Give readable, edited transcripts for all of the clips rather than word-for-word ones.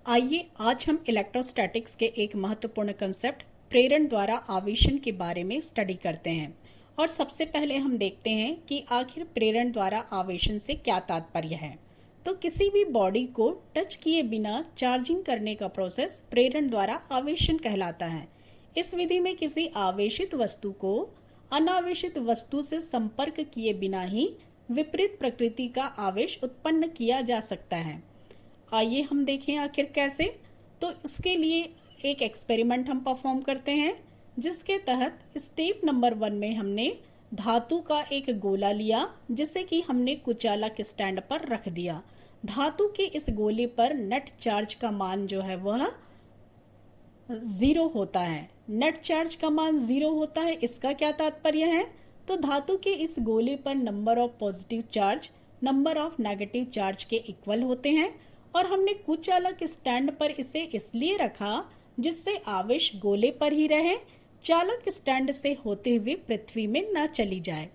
आइए आज हम इलेक्ट्रोस्टैटिक्स के एक महत्वपूर्ण कंसेप्ट प्रेरण द्वारा आवेशन के बारे में स्टडी करते हैं। और सबसे पहले हम देखते हैं कि आखिर प्रेरण द्वारा आवेशन से क्या तात्पर्य है। तो किसी भी बॉडी को टच किए बिना चार्जिंग करने का प्रोसेस प्रेरण द्वारा आवेशन कहलाता है। इस विधि में किसी आवेशित वस्तु को अनावेशित वस्तु से संपर्क किए बिना ही विपरीत प्रकृति का आवेश उत्पन्न किया जा सकता है। आइए हम देखें आखिर कैसे। तो इसके लिए एक एक्सपेरिमेंट हम परफॉर्म करते हैं, जिसके तहत स्टेप नंबर 1 में हमने धातु का एक गोला लिया, जिसे कि हमने कुचालक स्टैंड पर रख दिया। धातु के इस गोले पर नेट चार्ज का मान जो है वह 0 होता है। नेट चार्ज का मान 0 होता है, इसका क्या तात्पर्य है? तो धातु के इस गोले पर number of positive charge number of negative charge के इक्वल होते हैं। और हमने कुचालक स्टैंड पर इसे इसलिए रखा जिससे आवेश गोले पर ही रहे, चालक स्टैंड से होते हुए पृथ्वी में न चली जाए।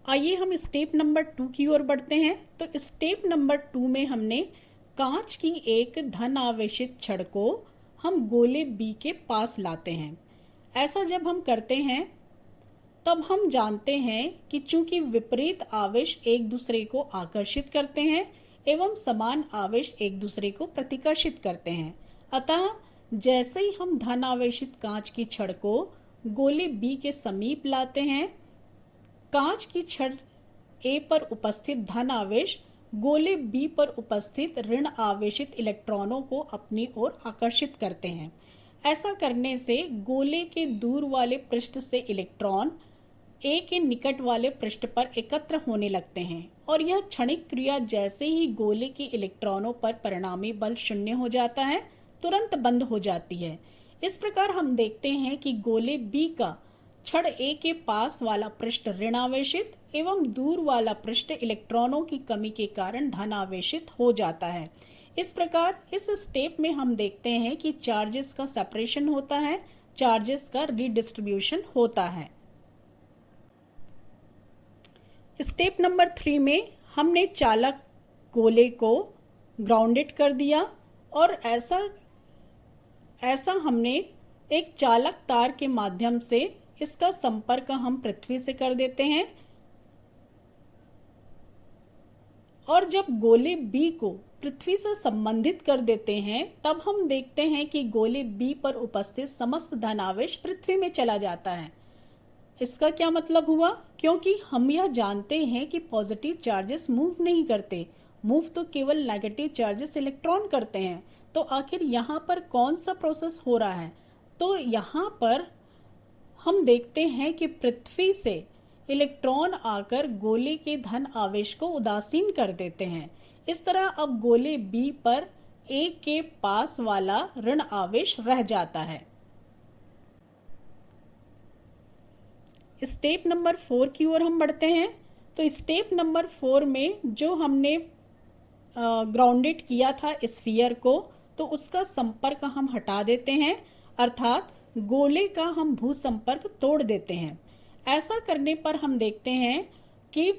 आइए हम स्टेप नंबर 2 की ओर बढ़ते हैं। तो स्टेप नंबर 2 में हमने कांच की एक धन आवेशित छड़ को हम गोले बी के पास लाते हैं। ऐसा जब हम करते हैं तब हम जानते हैं कि चूंकि विपरीत आवेश एक दूसरे को आकर्षित करते हैं एवं समान आवेश एक दूसरे को प्रतिकर्षित करते हैं, अतः जैसे ही हम धन आवेशित कांच की छड़ को गोले बी के समीप लाते हैं, कांच की छड़ ए पर उपस्थित धन आवेश गोले बी पर उपस्थित ऋण आवेशित इलेक्ट्रॉनों को अपनी ओर आकर्षित करते हैं। ऐसा करने से गोले के दूर वाले पृष्ठ से इलेक्ट्रॉन ए के निकट वाले पृष्ठ पर एकत्र होने लगते हैं और यह क्षणिक क्रिया जैसे ही गोले के इलेक्ट्रॉनों पर परिणामी बल शून्य हो जाता है, तुरंत बंद हो जाती है। इस प्रकार हम देखते हैं कि गोले बी का छड़ ए के पास वाला पृष्ठ ऋणावेशित एवं दूर वाला पृष्ठ इलेक्ट्रॉनों की कमी के कारण धनावेशित हो जाता है। इस प्रकार इस स्टेप में हम देखते हैं कि चार्जेस का सेपरेशन होता है, चार्जेस का रिडिस्ट्रीब्यूशन होता है। स्टेप नंबर 3 में हमने चालक गोले को ग्राउंडेड कर दिया और ऐसा हमने एक चालक तार के माध्यम से इसका संपर्क हम पृथ्वी से कर देते हैं। और जब गोले बी को पृथ्वी से संबंधित कर देते हैं तब हम देखते हैं कि गोले बी पर उपस्थित समस्त धनावेश पृथ्वी में चला जाता है। इसका क्या मतलब हुआ? क्योंकि हम यह जानते हैं कि पॉजिटिव चार्जेस मूव नहीं करते, मूव तो केवल नेगेटिव चार्जेस इलेक्ट्रॉन करते हैं। तो आखिर यहाँ पर कौन सा प्रोसेस हो रहा है? तो यहाँ पर हम देखते हैं कि पृथ्वी से इलेक्ट्रॉन आकर गोले के धन आवेश को उदासीन कर देते हैं। इस तरह अब गोले बी पर ए के पास वाला ऋण आवेश रह जाता है। स्टेप नंबर 4 की ओर हम बढ़ते हैं। तो स्टेप नंबर 4 में जो हमने ग्राउंडेड किया था स्फीयर को, तो उसका संपर्क हम हटा देते हैं, अर्थात गोले का हम भू संपर्क तोड़ देते हैं। ऐसा करने पर हम देखते हैं कि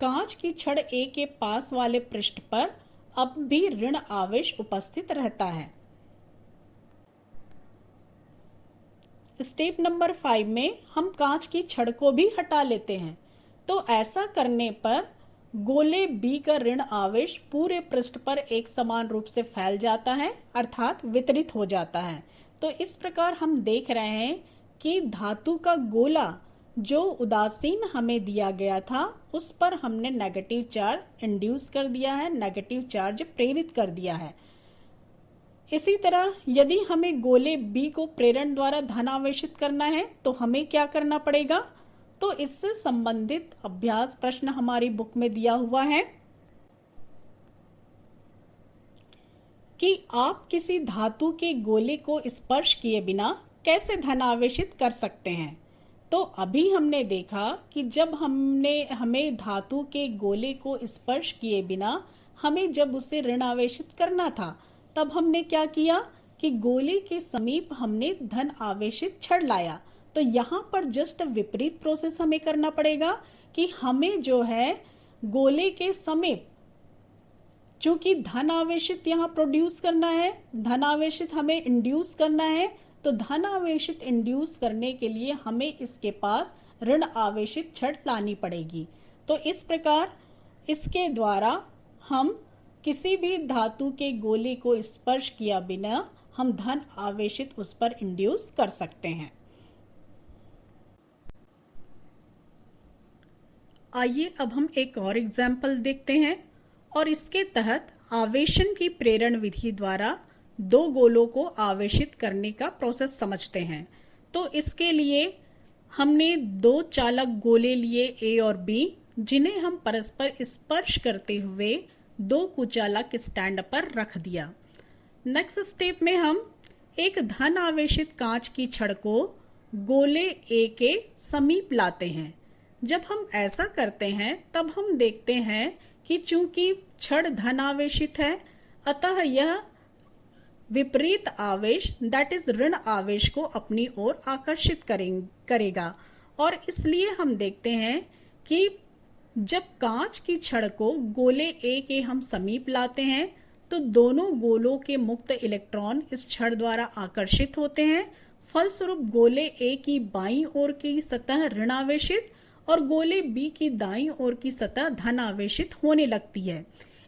कांच की छड़ ए के पास वाले पृष्ठ पर अब भी ऋण आवेश उपस्थित रहता है। स्टेप नंबर 5 में हम कांच की छड़ को भी हटा लेते हैं। तो ऐसा करने पर गोले बी का ऋण आवेश पूरे पृष्ठ पर एक समान रूप से फैल जाता है, अर्थात वितरित हो जाता है। तो इस प्रकार हम देख रहे हैं कि धातु का गोला जो उदासीन हमें दिया गया था उस पर हमने नेगेटिव चार्ज इंड्यूस कर दिया है, नेगेटिव चार्ज प्रेरित कर दिया है। इसी तरह यदि हमें गोले बी को प्रेरण द्वारा धनावेशित करना है तो हमें क्या करना पड़ेगा? तो इससे संबंधित अभ्यास प्रश्न हमारी बुक में दिया हुआ है कि आप किसी धातु के गोले को स्पर्श किए बिना कैसे धनावेशित कर सकते हैं। तो अभी हमने देखा कि जब हमें धातु के गोले को स्पर्श किए बिना हमें जब उसे ऋणावेशित करना था, तब हमने क्या किया कि गोले के समीप हमने धन आवेशित छड़ लाया। तो यहाँ पर जस्ट विपरीत प्रोसेस हमें करना पड़ेगा कि हमें जो है गोले के समीप चूंकि धन आवेशित यहाँ प्रोड्यूस करना है, धन आवेशित हमें इंड्यूस करना है, तो धन आवेशित इंड्यूस करने के लिए हमें इसके पास ऋण आवेशित छड़ लानी पड़ेगी। तो इस प्रकार इसके द्वारा हम किसी भी धातु के गोले को स्पर्श किया बिना हम धन आवेशित उस पर इंड्यूस कर सकते हैं। आइए अब हम एक और एग्जाम्पल देखते हैं और इसके तहत आवेशन की प्रेरण विधि द्वारा दो गोलों को आवेशित करने का प्रोसेस समझते हैं। तो इसके लिए हमने दो चालक गोले लिए ए और बी, जिन्हें हम परस्पर स्पर्श करते हुए दो कुचालक स्टैंड पर रख दिया। नेक्स्ट स्टेप में हम एक धन आवेशित कांच की छड़ को गोले ए के समीप लाते हैं। जब हम ऐसा करते हैं तब हम देखते हैं कि चूंकि छड़ धन आवेशित है, अतः यह विपरीत आवेश दैट इज ऋण आवेश को अपनी ओर आकर्षित करेगा। और इसलिए हम देखते हैं कि जब कांच की छड़ को गोले ए के हम समीप लाते हैं तो दोनों गोलों के मुक्त इलेक्ट्रॉन इस छड़ द्वारा आकर्षित होते हैं। फलस्वरूप गोले ए की बाईं ओर की सतह ऋण आवेशित और गोले बी की दाईं ओर की सतह धन आवेशित होने लगती है।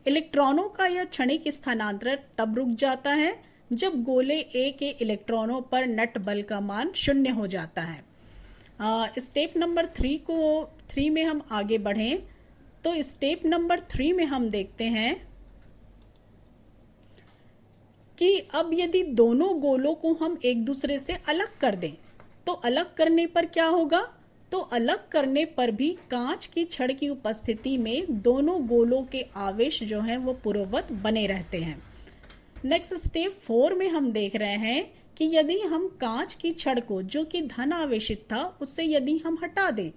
इलेक्ट्रॉनों का यह क्षणिक स्थानांतरण तब रुक जाता है जब गोले ए के इलेक्ट्रॉनों पर नेट बल का मान 0 हो जाता है। स्टेप नंबर 3 में हम आगे बढ़ें तो स्टेप नंबर 3 में हम देखते हैं कि अब यदि दोनों गोलों को हम एक दूसरे से अलग कर दें तो अलग करने पर क्या होगा? तो अलग करने पर भी कांच की छड़ की उपस्थिति में दोनों गोलों के आवेश जो हैं वो पूर्ववत बने रहते हैं। नेक्स्ट स्टेप 4 में हम देख रहे हैं कि यदि हम कांच की छड़ को जो कि धन आवेशित था उससे यदि हम हटा दें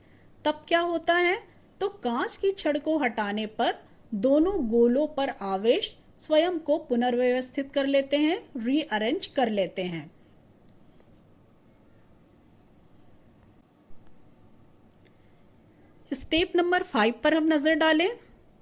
तब क्या होता है? तो कांच की छड़ को हटाने पर दोनों गोलों पर आवेश स्वयं को पुनर्व्यवस्थित कर लेते हैं, रीअरेंज कर लेते हैं। स्टेप नंबर 5 पर हम नजर डालें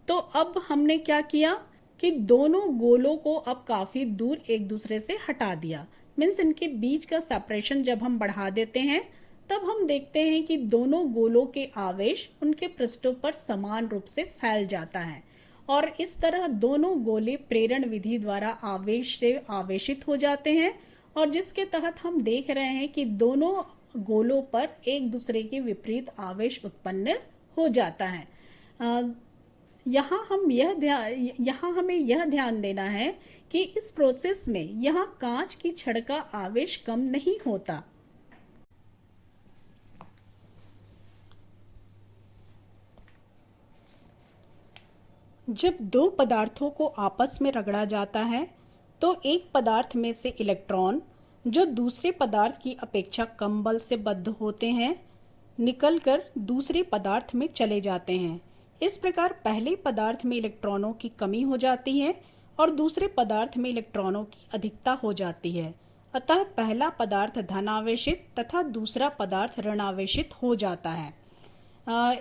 तो अब हमने क्या किया कि दोनों गोलों को अब काफी दूर एक दूसरे से हटा दिया। मीन्स इनके बीच का सेपरेशन जब हम बढ़ा देते हैं तब हम देखते हैं कि दोनों गोलों के आवेश उनके पृष्ठों पर समान रूप से फैल जाता है और इस तरह दोनों गोले प्रेरण विधि द्वारा आवेश से आवेशित हो जाते हैं और जिसके तहत हम देख रहे हैं कि दोनों गोलों पर एक दूसरे के विपरीत आवेश उत्पन्न हो जाता है। यहाँ हमें यह ध्यान देना है कि इस प्रोसेस में यहाँ कांच की छड़ का आवेश कम नहीं होता। जब दो पदार्थों को आपस में रगड़ा जाता है तो एक पदार्थ में से इलेक्ट्रॉन जो दूसरे पदार्थ की अपेक्षा कम बल से बद्ध होते हैं निकलकर दूसरे पदार्थ में चले जाते हैं। इस प्रकार पहले पदार्थ में इलेक्ट्रॉनों की कमी हो जाती है और दूसरे पदार्थ में इलेक्ट्रॉनों की अधिकता हो जाती है। अतः पहला पदार्थ धनावेशित तथा दूसरा पदार्थ ऋणावेशित हो जाता है।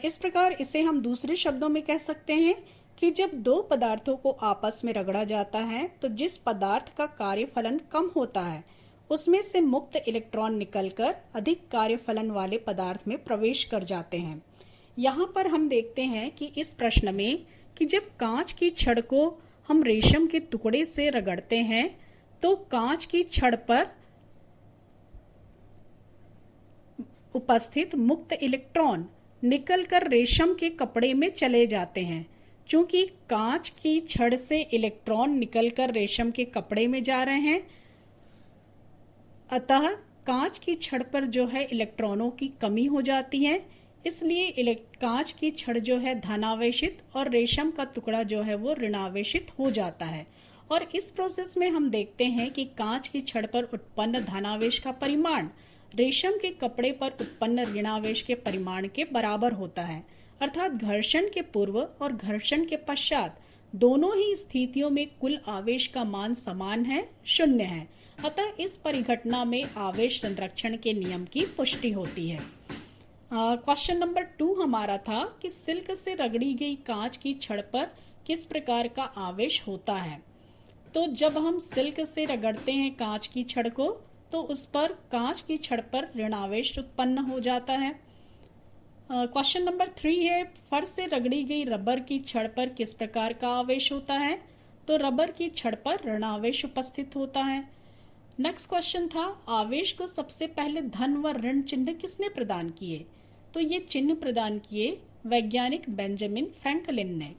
इस प्रकार इसे हम दूसरे शब्दों में कह सकते हैं कि जब दो पदार्थों को आपस में रगड़ा जाता है तो जिस पदार्थ का कार्यफलन कम होता है उसमें से मुक्त इलेक्ट्रॉन निकलकर अधिक कार्यफलन वाले पदार्थ में प्रवेश कर जाते हैं। यहाँ पर हम देखते हैं कि इस प्रश्न में कि जब कांच की छड़ को हम रेशम के टुकड़े से रगड़ते हैं तो कांच की छड़ पर उपस्थित मुक्त इलेक्ट्रॉन निकलकर रेशम के कपड़े में चले जाते हैं। चूंकि कांच की छड़ से इलेक्ट्रॉन निकलकर रेशम के कपड़े में जा रहे हैं अतः कांच की छड़ पर जो है इलेक्ट्रॉनों की कमी हो जाती है, इसलिए कांच की छड़ जो है धनावेशित और रेशम का टुकड़ा जो है वो ऋणावेशित हो जाता है। और इस प्रोसेस में हम देखते हैं कि कांच की छड़ पर उत्पन्न धनावेश का परिमाण रेशम के कपड़े पर उत्पन्न ऋणावेश के परिमाण के बराबर होता है, अर्थात घर्षण के पूर्व और घर्षण के पश्चात दोनों ही स्थितियों में कुल आवेश का मान समान है, 0 है। अतः इस परिघटना में आवेश संरक्षण के नियम की पुष्टि होती है। क्वेश्चन नंबर 2 हमारा था कि सिल्क से रगड़ी गई कांच की छड़ पर किस प्रकार का आवेश होता है। तो जब हम सिल्क से रगड़ते हैं कांच की छड़ को तो उस पर कांच की छड़ पर ऋणावेश उत्पन्न हो जाता है। क्वेश्चन नंबर 3 है, फर्श से रगड़ी गई रबर की छड़ पर किस प्रकार का आवेश होता है। तो रबर की छड़ पर ऋणावेश उपस्थित होता है। नेक्स्ट क्वेश्चन था, आवेश को सबसे पहले धन व ऋण चिन्ह किसने प्रदान किए। तो ये चिन्ह प्रदान किए वैज्ञानिक बेंजामिन फ्रैंकलिन ने।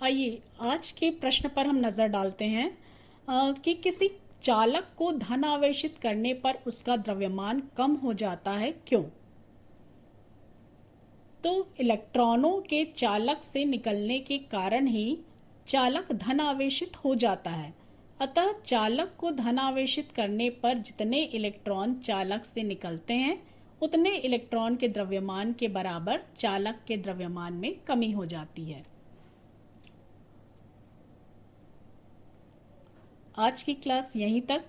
आइए आज के प्रश्न पर हम नजर डालते हैं कि किसी चालक को धन आवेशित करने पर उसका द्रव्यमान कम हो जाता है, क्यों। तो इलेक्ट्रॉनों के चालक से निकलने के कारण ही चालक धन आवेशित हो जाता है। अतः चालक को धन आवेशित करने पर जितने इलेक्ट्रॉन चालक से निकलते हैं उतने इलेक्ट्रॉन के द्रव्यमान के बराबर चालक के द्रव्यमान में कमी हो जाती है। आज की क्लास यहीं तक।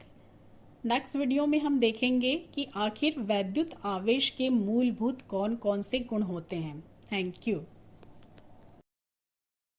नेक्स्ट वीडियो में हम देखेंगे कि आखिर वैद्युत आवेश के मूलभूत कौन कौन से गुण होते हैं। Thank you.